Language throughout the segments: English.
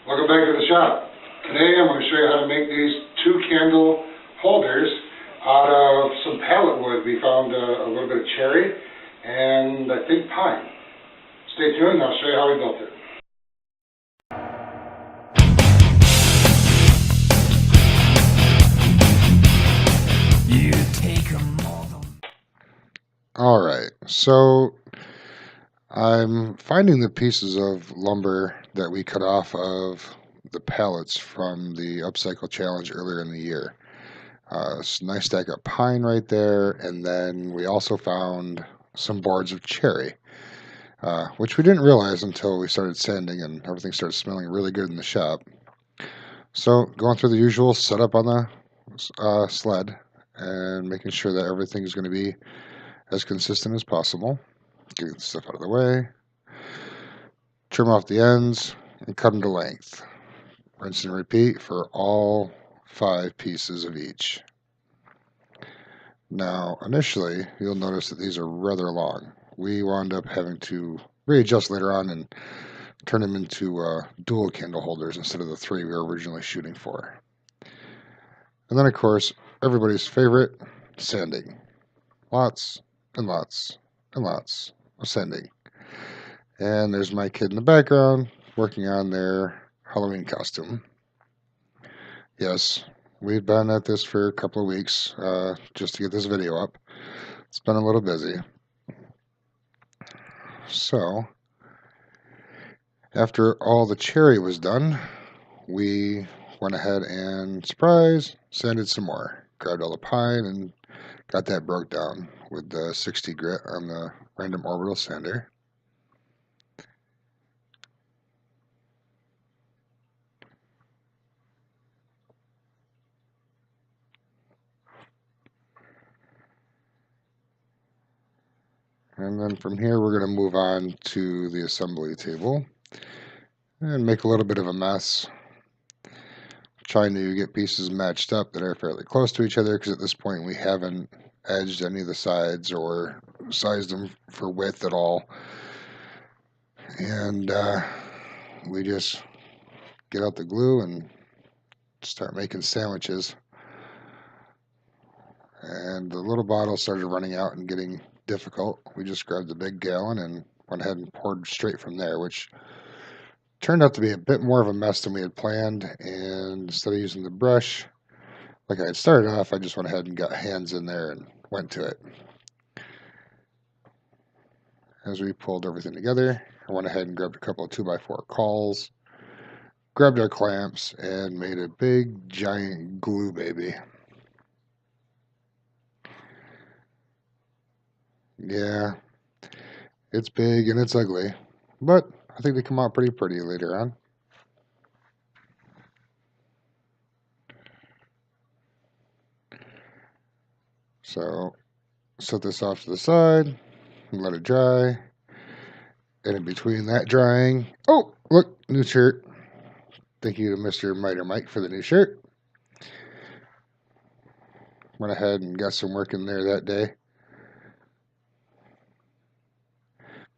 Welcome back to the shop. Today I'm going to show you how to make these 2 candle holders out of some pallet wood. We found a little bit of cherry and I think pine. Stay tuned and I'll show you how we built it. Alright, so I'm finding the pieces of lumber that we cut off of the pallets from the Upcycle Challenge earlier in the year. It's a nice stack of pine right there, and then we also found some boards of cherry, which we didn't realize until we started sanding and everything started smelling really good in the shop. So going through the usual setup on the sled and making sure that everything is going to be as consistent as possible. Getting the stuff out of the way. Trim off the ends and cut them to length. Rinse and repeat for all 5 pieces of each. Now, initially, you'll notice that these are rather long. We wound up having to readjust later on and turn them into dual candle holders instead of the 3 we were originally shooting for. And then, of course, everybody's favorite, sanding. Lots and lots and lots of sanding. And there's my kid in the background working on their Halloween costume. Yes, we've been at this for a couple of weeks just to get this video up. It's been a little busy. So, after all the cherry was done, we went ahead and, surprise, sanded some more. Grabbed all the pine and got that broke down with the 60 grit on the random orbital sander. And then from here we're going to move on to the assembly table and make a little bit of a mess, trying to get pieces matched up that are fairly close to each other, because at this point we haven't edged any of the sides or sized them for width at all. And we just get out the glue and start making sandwiches. And the little bottle started running out and getting difficult. We just grabbed the big gallon and went ahead and poured straight from there, which turned out to be a bit more of a mess than we had planned. And instead of using the brush like I had started off, I just went ahead and got hands in there and went to it. As we pulled everything together, I went ahead and grabbed a couple of 2x4 cauls, grabbed our clamps, and made a big giant glue baby. Yeah, it's big and it's ugly, but I think they come out pretty pretty later on. So set this off to the side and let it dry. And in between that drying, oh, look, new shirt. Thank you to Mr. Miter Mike for the new shirt. Went ahead and got some work in there that day.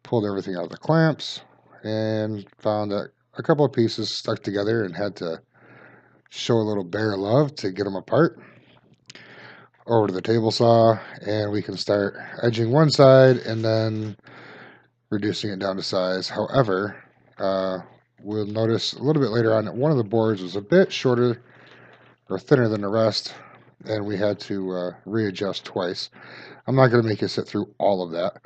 Pulled everything out of the clamps and found that a couple of pieces stuck together and had to show a little bear love to get them apart. Over to the table saw, and we can start edging one side and then reducing it down to size. However, we'll notice a little bit later on that one of the boards was a bit shorter or thinner than the rest, and we had to readjust twice. I'm not going to make you sit through all of that.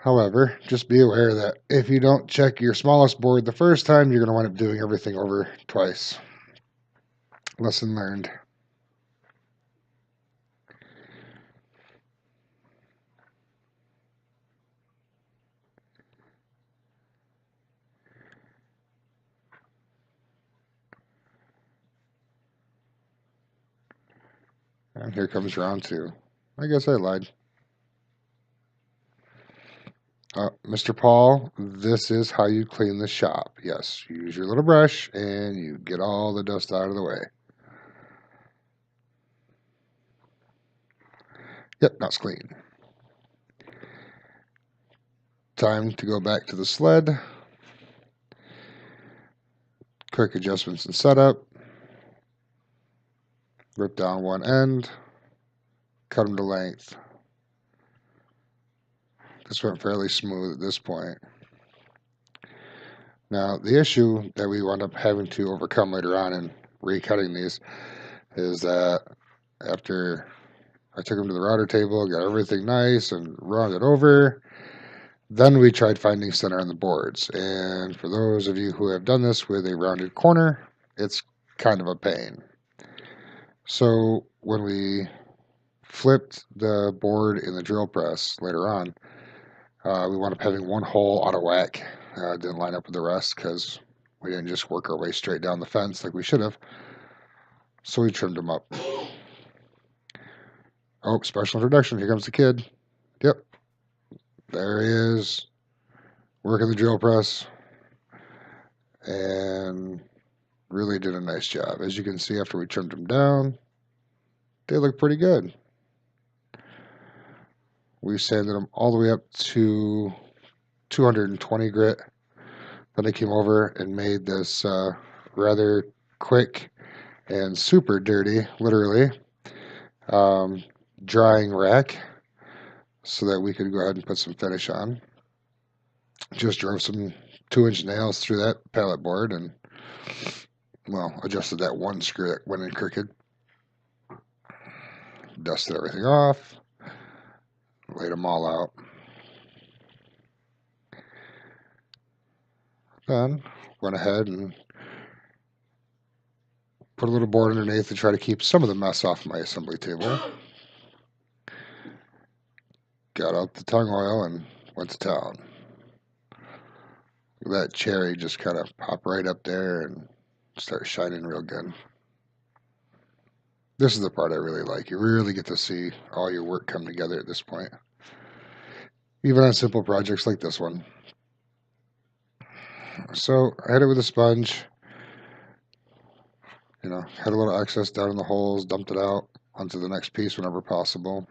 However, just be aware that if you don't check your smallest board the first time, you're going to wind up doing everything over twice. Lesson learned. And here comes round 2. I guess I lied. Mr. Paul, this is how you clean the shop. Yes, you use your little brush and you get all the dust out of the way. Yep, now it's clean. Time to go back to the sled. Quick adjustments in setup. Rip down one end, cut them to length. This went fairly smooth at this point. Now, the issue that we wound up having to overcome later on in recutting these is that after I took them to the router table, got everything nice and rounded it over, then we tried finding center on the boards. And for those of you who have done this with a rounded corner, it's kind of a pain. So when we flipped the board in the drill press later on, we wound up having one hole out of whack. Didn't line up with the rest because we didn't just work our way straight down the fence like we should have. So we trimmed them up. Oh, special introduction. Here comes the kid. Yep. There he is. Working the drill press. And really did a nice job. As you can see, after we trimmed them down, they look pretty good. We sanded them all the way up to 220 grit. Then I came over and made this rather quick and super dirty, literally, drying rack so that we could go ahead and put some finish on. Just drove some 2-inch nails through that pallet board and, well, adjusted that one screw that went in crooked. Dusted everything off, laid them all out. Then went ahead and put a little board underneath to try to keep some of the mess off my assembly table. Got out the tung oil and went to town. That cherry just kind of pop right up there and start shining real good. This is the part I really like. You really get to see all your work come together at this point. Even on simple projects like this one. So I hit it with a sponge. Had a little excess down in the holes, dumped it out onto the next piece whenever possible.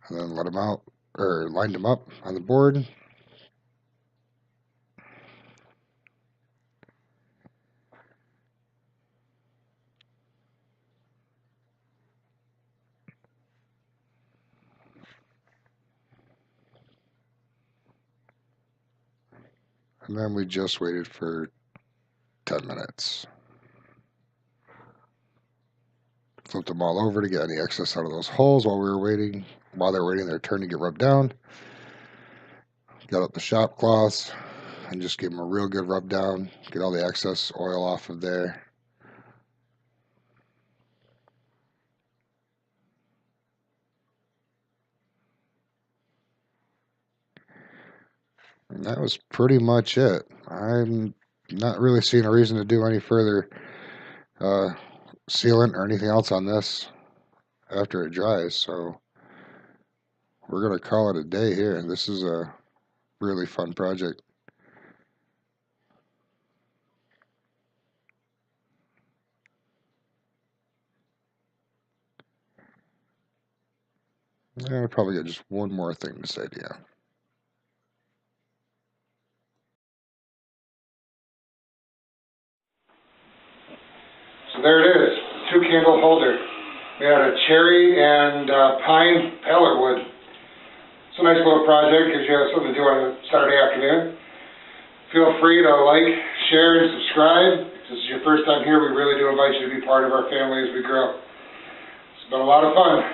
And then let them out, or lined them up on the board. And then we just waited for 10 minutes. Flipped them all over to get any excess out of those holes while they were waiting their turn to get rubbed down. Got up the shop cloths and just gave them a real good rub down, get all the excess oil off of there. And that was pretty much it. I'm not really seeing a reason to do any further sealant or anything else on this after it dries, so we're going to call it a day here. This is a really fun project. I'll probably get just one more thing to say to you. So there it is, 2-candle holder. We had a cherry and pine pallet wood. It's a nice little project, gives you something to do on a Saturday afternoon. Feel free to like, share, and subscribe. If this is your first time here, we really do invite you to be part of our family as we grow. It's been a lot of fun.